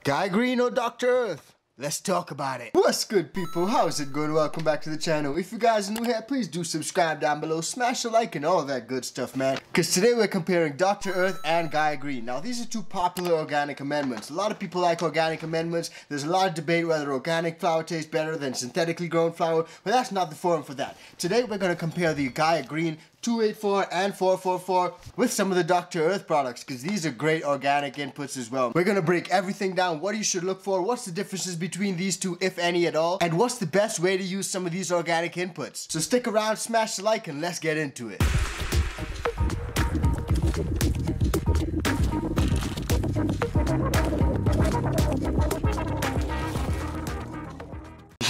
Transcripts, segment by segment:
Guy Green or Dr. Earth? Let's talk about it. What's good, people? How's it going? Welcome back to the channel. If you guys are new here, please do subscribe down below, smash a like and all that good stuff, man. Because today we're comparing Dr. Earth and Guy Green. Now, these are two popular organic amendments. A lot of people like organic amendments. There's a lot of debate whether organic flour tastes better than synthetically grown flour, but that's not the forum for that. Today we're going to compare the Guy Green 284 and 444 with some of the Dr. Earth products, because these are great organic inputs as well. We're gonna break everything down, what you should look for, what's the differences between these two, if any at all, and what's the best way to use some of these organic inputs. So stick around, smash the like, and let's get into it.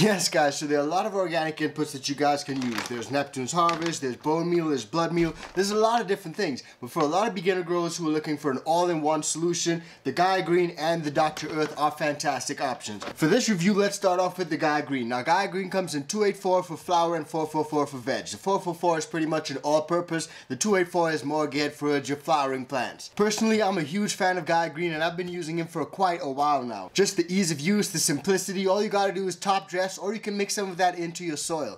Yes, guys, so there are a lot of organic inputs that you guys can use. There's Neptune's Harvest, there's bone meal, there's blood meal, there's a lot of different things. But for a lot of beginner growers who are looking for an all-in-one solution, the Guy Green and the Dr. Earth are fantastic options. For this review, let's start off with the Guy Green. Now, Guy Green comes in 284 for flour and 444 for veg. The 444 is pretty much an all-purpose. The 284 is more geared for your flowering plants. Personally, I'm a huge fan of Guy Green, and I've been using him for quite a while now. Just the ease of use, the simplicity, all you gotta do is top dress, or you can mix some of that into your soil.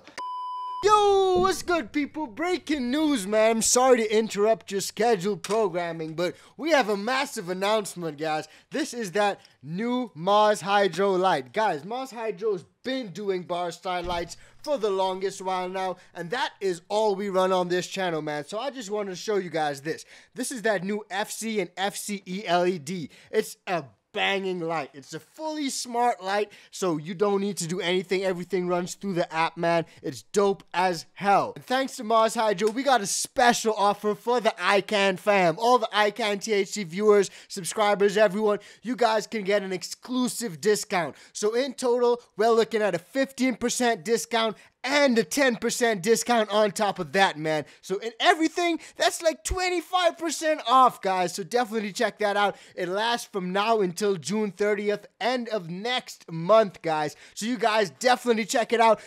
Yo, what's good, people? Breaking news, man. I'm sorry to interrupt your scheduled programming, but we have a massive announcement, guys. This is that new Mars Hydro light. Guys, Mars Hydro's been doing bar style lights for the longest while now, and that is all we run on this channel, man. So I just wanted to show you guys this. This is that new FC and FCE LED. It's a banging light. It's a fully smart light, so you don't need to do anything. Everything runs through the app, man. It's dope as hell. And thanks to Mars Hydro, we got a special offer for the ICANN fam. All the ICANN THC viewers, subscribers, everyone, you guys can get an exclusive discount. So in total, we're looking at a 15% discount and a 10% discount on top of that, man. So in everything, that's like 25% off, guys. So definitely check that out. It lasts from now until June 30th, end of next month, guys. So you guys definitely check it out.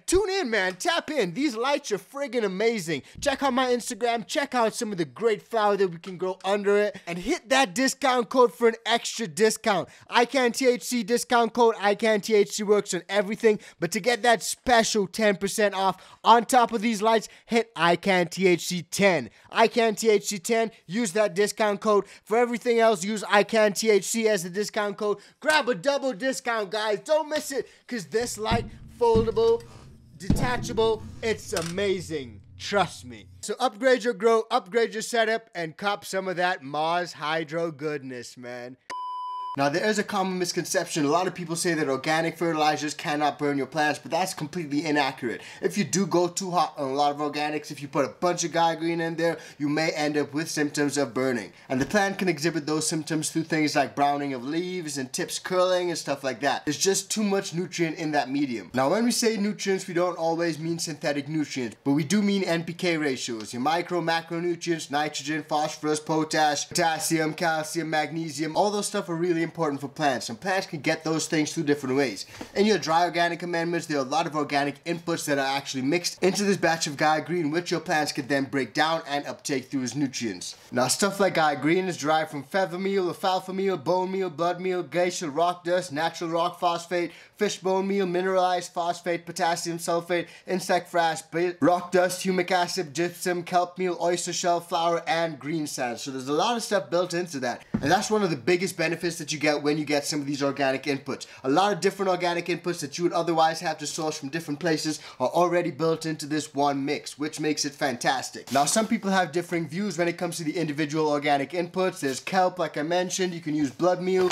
Tune in, man. Tap in. These lights are friggin' amazing. Check out my Instagram. Check out some of the great flower that we can grow under it. And hit that discount code for an extra discount. ICANN THC discount code. ICANN THC works on everything. But to get that special 10% off on top of these lights, hit ICANN THC 10. ICANN THC 10, use that discount code. For everything else, use ICANN THC as the discount code. Grab a double discount, guys. Don't miss it, because this light, foldable, detachable, it's amazing. Trust me. So upgrade your grow, upgrade your setup, and cop some of that Mars Hydro goodness, man. Now, there is a common misconception. A lot of people say that organic fertilizers cannot burn your plants, but that's completely inaccurate. If you do go too hot on a lot of organics, if you put a bunch of Guy Green in there, you may end up with symptoms of burning. And the plant can exhibit those symptoms through things like browning of leaves and tips curling and stuff like that. There's just too much nutrient in that medium. Now, when we say nutrients, we don't always mean synthetic nutrients, but we do mean NPK ratios. Your micro, macronutrients, nitrogen, phosphorus, potassium, calcium, magnesium, all those stuff are really important for plants, and plants can get those things through different ways. In your dry organic amendments, there are a lot of organic inputs that are actually mixed into this batch of Guy Green, which your plants can then break down and uptake through as nutrients. Now, stuff like Guy Green is derived from feather meal, alfalfa meal, bone meal, blood meal, glacial rock dust, natural rock phosphate, fish bone meal, mineralized phosphate, potassium sulfate, insect frass, rock dust, humic acid, gypsum, kelp meal, oyster shell flour, and green sand. So there's a lot of stuff built into that, and that's one of the biggest benefits that you get when you get some of these organic inputs. A lot of different organic inputs that you would otherwise have to source from different places are already built into this one mix, which makes it fantastic. Now, some people have differing views when it comes to the individual organic inputs. There's kelp, like I mentioned. You can use blood meal.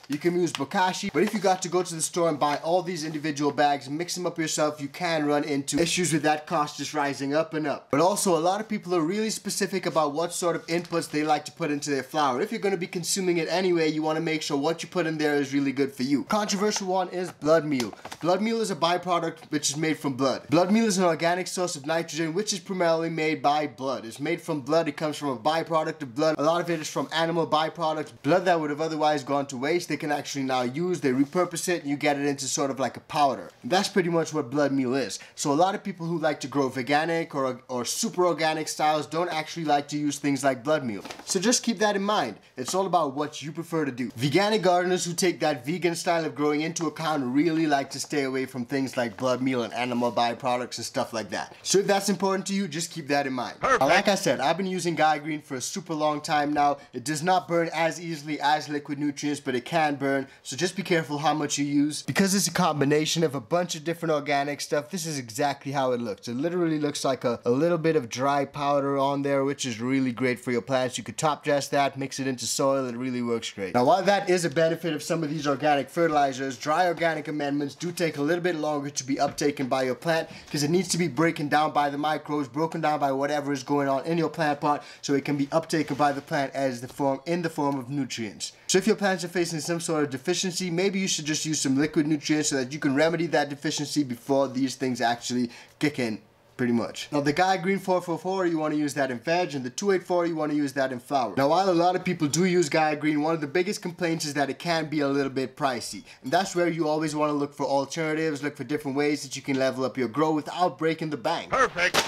You can use bokashi, but if you got to go to the store and buy all these individual bags and mix them up yourself, you can run into issues with that cost just rising up and up. But also, a lot of people are really specific about what sort of inputs they like to put into their flour. If you're going to be consuming it anyway, you want to make sure what you put in there is really good for you. Controversial one is blood meal. Blood meal is a byproduct which is made from blood. Blood meal is an organic source of nitrogen, which is primarily made by blood. It's made from blood. It comes from a byproduct of blood. A lot of it is from animal byproducts, blood that would have otherwise gone to waste. they can actually now use. They repurpose it and you get it into sort of like a powder. And that's pretty much what blood meal is. So a lot of people who like to grow veganic or super organic styles don't actually like to use things like blood meal. So just keep that in mind. It's all about what you prefer to do. Veganic gardeners who take that vegan style of growing into account really like to stay away from things like blood meal and animal byproducts and stuff like that. So if that's important to you, just keep that in mind. Now, like I said, I've been using GAIA Green for a super long time now. It does not burn as easily as liquid nutrients, but it can burn. So just be careful how much you use. Because it's a combination of a bunch of different organic stuff, this is exactly how it looks. It literally looks like a little bit of dry powder on there, which is really great for your plants. You could top dress that, mix it into soil, it really works great. Now, while that is a benefit of some of these organic fertilizers, dry organic amendments do take a little bit longer to be uptaken by your plant because it needs to be broken down by the microbes, broken down by whatever is going on in your plant pot, so it can be uptaken by the plant in the form of nutrients. So if your plants are facing some sort of deficiency, maybe you should just use some liquid nutrients so that you can remedy that deficiency before these things actually kick in. Pretty much. Now the GAIA Green 444, you want to use that in veg, and the 284, you want to use that in flower. Now while a lot of people do use GAIA Green, one of the biggest complaints is that it can be a little bit pricey. And that's where you always want to look for alternatives, look for different ways that you can level up your grow without breaking the bank. Perfect!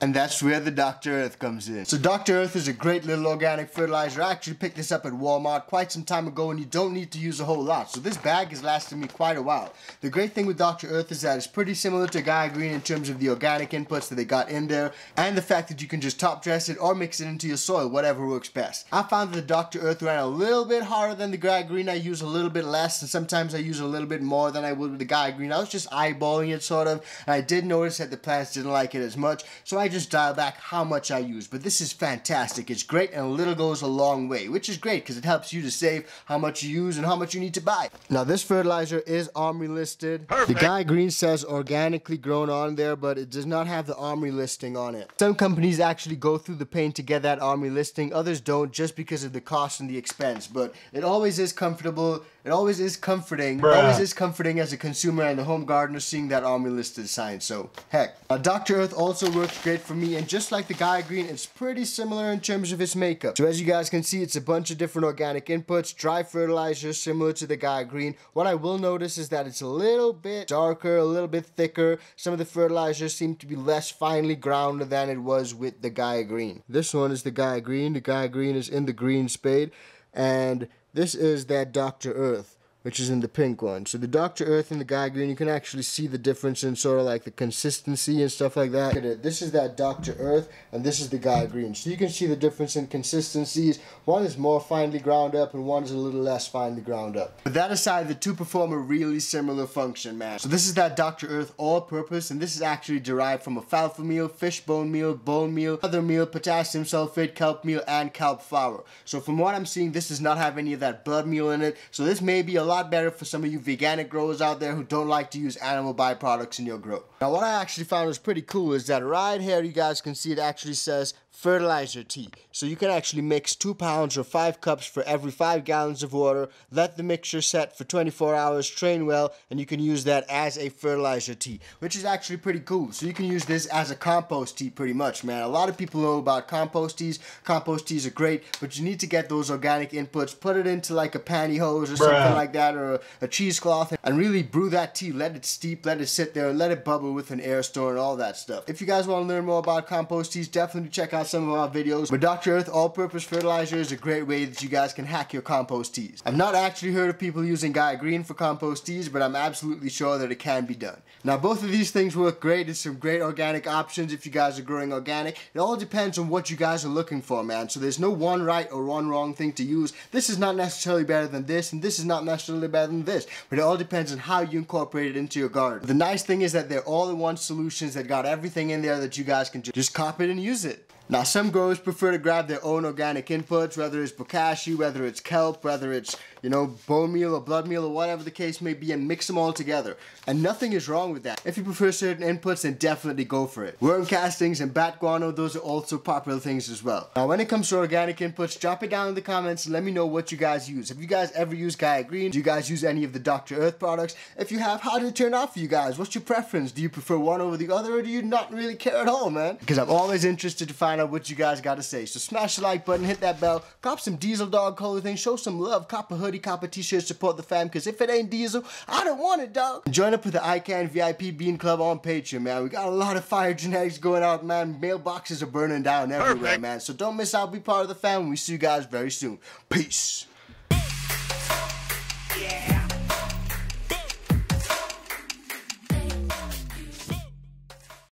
And that's where the Dr. Earth comes in. So Dr. Earth is a great little organic fertilizer. I actually picked this up at Walmart quite some time ago, and you don't need to use a whole lot. So this bag has lasted me quite a while. The great thing with Dr. Earth is that it's pretty similar to GAIA Green in terms of the organic inputs that they got in there, and the fact that you can just top dress it or mix it into your soil, whatever works best. I found that the Dr. Earth ran a little bit harder than the GAIA Green. I use a little bit less, and sometimes I use a little bit more than I would with the GAIA Green. I was just eyeballing it sort of, and I did notice that the plants didn't like it as much, so I just dialed back how much I use. But this is fantastic. It's great, and a little goes a long way, which is great because it helps you to save how much you use and how much you need to buy. Now this fertilizer is OMRI listed. Perfect. The GAIA Green says organically grown on there, but it does not have the OMRI listing on it. Some companies actually go through the pain to get that OMRI listing, others don't, just because of the cost and the expense. But it always is comfortable. It always is comforting. It always is comforting as a consumer and a home gardener seeing that OMRI listed sign. So heck. Dr. Earth also works great for me, and just like the GAIA Green, it's pretty similar in terms of its makeup. So as you guys can see, it's a bunch of different organic inputs, dry fertilizers similar to the GAIA Green. What I will notice is that it's a little bit darker, a little bit thicker. Some of the fertilizers seem to be less finely ground than it was with the GAIA Green. This one is the GAIA Green. The GAIA Green is in the green spade, and this is that Dr. Earth, which is in the pink one. So the Dr. Earth and the GAIA Green, you can actually see the difference in sort of like the consistency and stuff like that. Look at it. This is that Dr. Earth, and this is the GAIA Green. So you can see the difference in consistencies. One is more finely ground up, and one is a little less finely ground up. But that aside, the two perform a really similar function, man. So this is that Dr. Earth all-purpose, and this is actually derived from alfalfa meal, fish bone meal, other meal, potassium sulfate, kelp meal, and kelp flour. So from what I'm seeing, this does not have any of that blood meal in it. So this may be a lot better for some of you veganic growers out there who don't like to use animal byproducts in your grow. Now what I actually found was pretty cool is that right here you guys can see it actually says fertilizer tea. So you can actually mix 2 pounds or 5 cups for every 5 gallons of water, let the mixture set for 24 hours, strain well, and you can use that as a fertilizer tea, which is actually pretty cool. So you can use this as a compost tea pretty much, man. A lot of people know about compost teas. Compost teas are great, but you need to get those organic inputs, put it into like a pantyhose or something like that, or a cheesecloth, and really brew that tea. Let it steep, let it sit there, and let it bubble with an air store and all that stuff. If you guys want to learn more about compost teas, definitely check out some of our videos. But Dr. Earth all-purpose fertilizer is a great way that you guys can hack your compost teas. I've not actually heard of people using GAIA Green for compost teas, but I'm absolutely sure that it can be done. Now both of these things work great. It's some great organic options if you guys are growing organic. It all depends on what you guys are looking for, man. So there's no one right or one wrong thing to use. This is not necessarily better than this, and this is not necessarily better than this, but it all depends on how you incorporate it into your garden. The nice thing is that they're all-in-one solutions that got everything in there that you guys can just copy it and use it. Now some growers prefer to grab their own organic inputs, whether it's bokashi, whether it's kelp, whether it's, you know, bone meal or blood meal or whatever the case may be, and mix them all together. And nothing is wrong with that. If you prefer certain inputs, then definitely go for it. Worm castings and bat guano, those are also popular things as well. Now when it comes to organic inputs, drop it down in the comments and let me know what you guys use. Have you guys ever used GAIA Green? Do you guys use any of the Dr. Earth products? If you have, how did it turn out for you guys? What's your preference? Do you prefer one over the other, or do you not really care at all, man? Because I'm always interested to find find out what you guys got to say. So smash the like button, hit that bell, cop some Diesel Dog clothing, show some love, cop a hoodie, cop a t-shirt, support the fam, because if it ain't Diesel, I don't want it, dog. And join up with the ICANN VIP Bean Club on Patreon, man. We got a lot of fire genetics going out, man. Mailboxes are burning down everywhere, man. So don't miss out, be part of the fam. We see you guys very soon. Peace.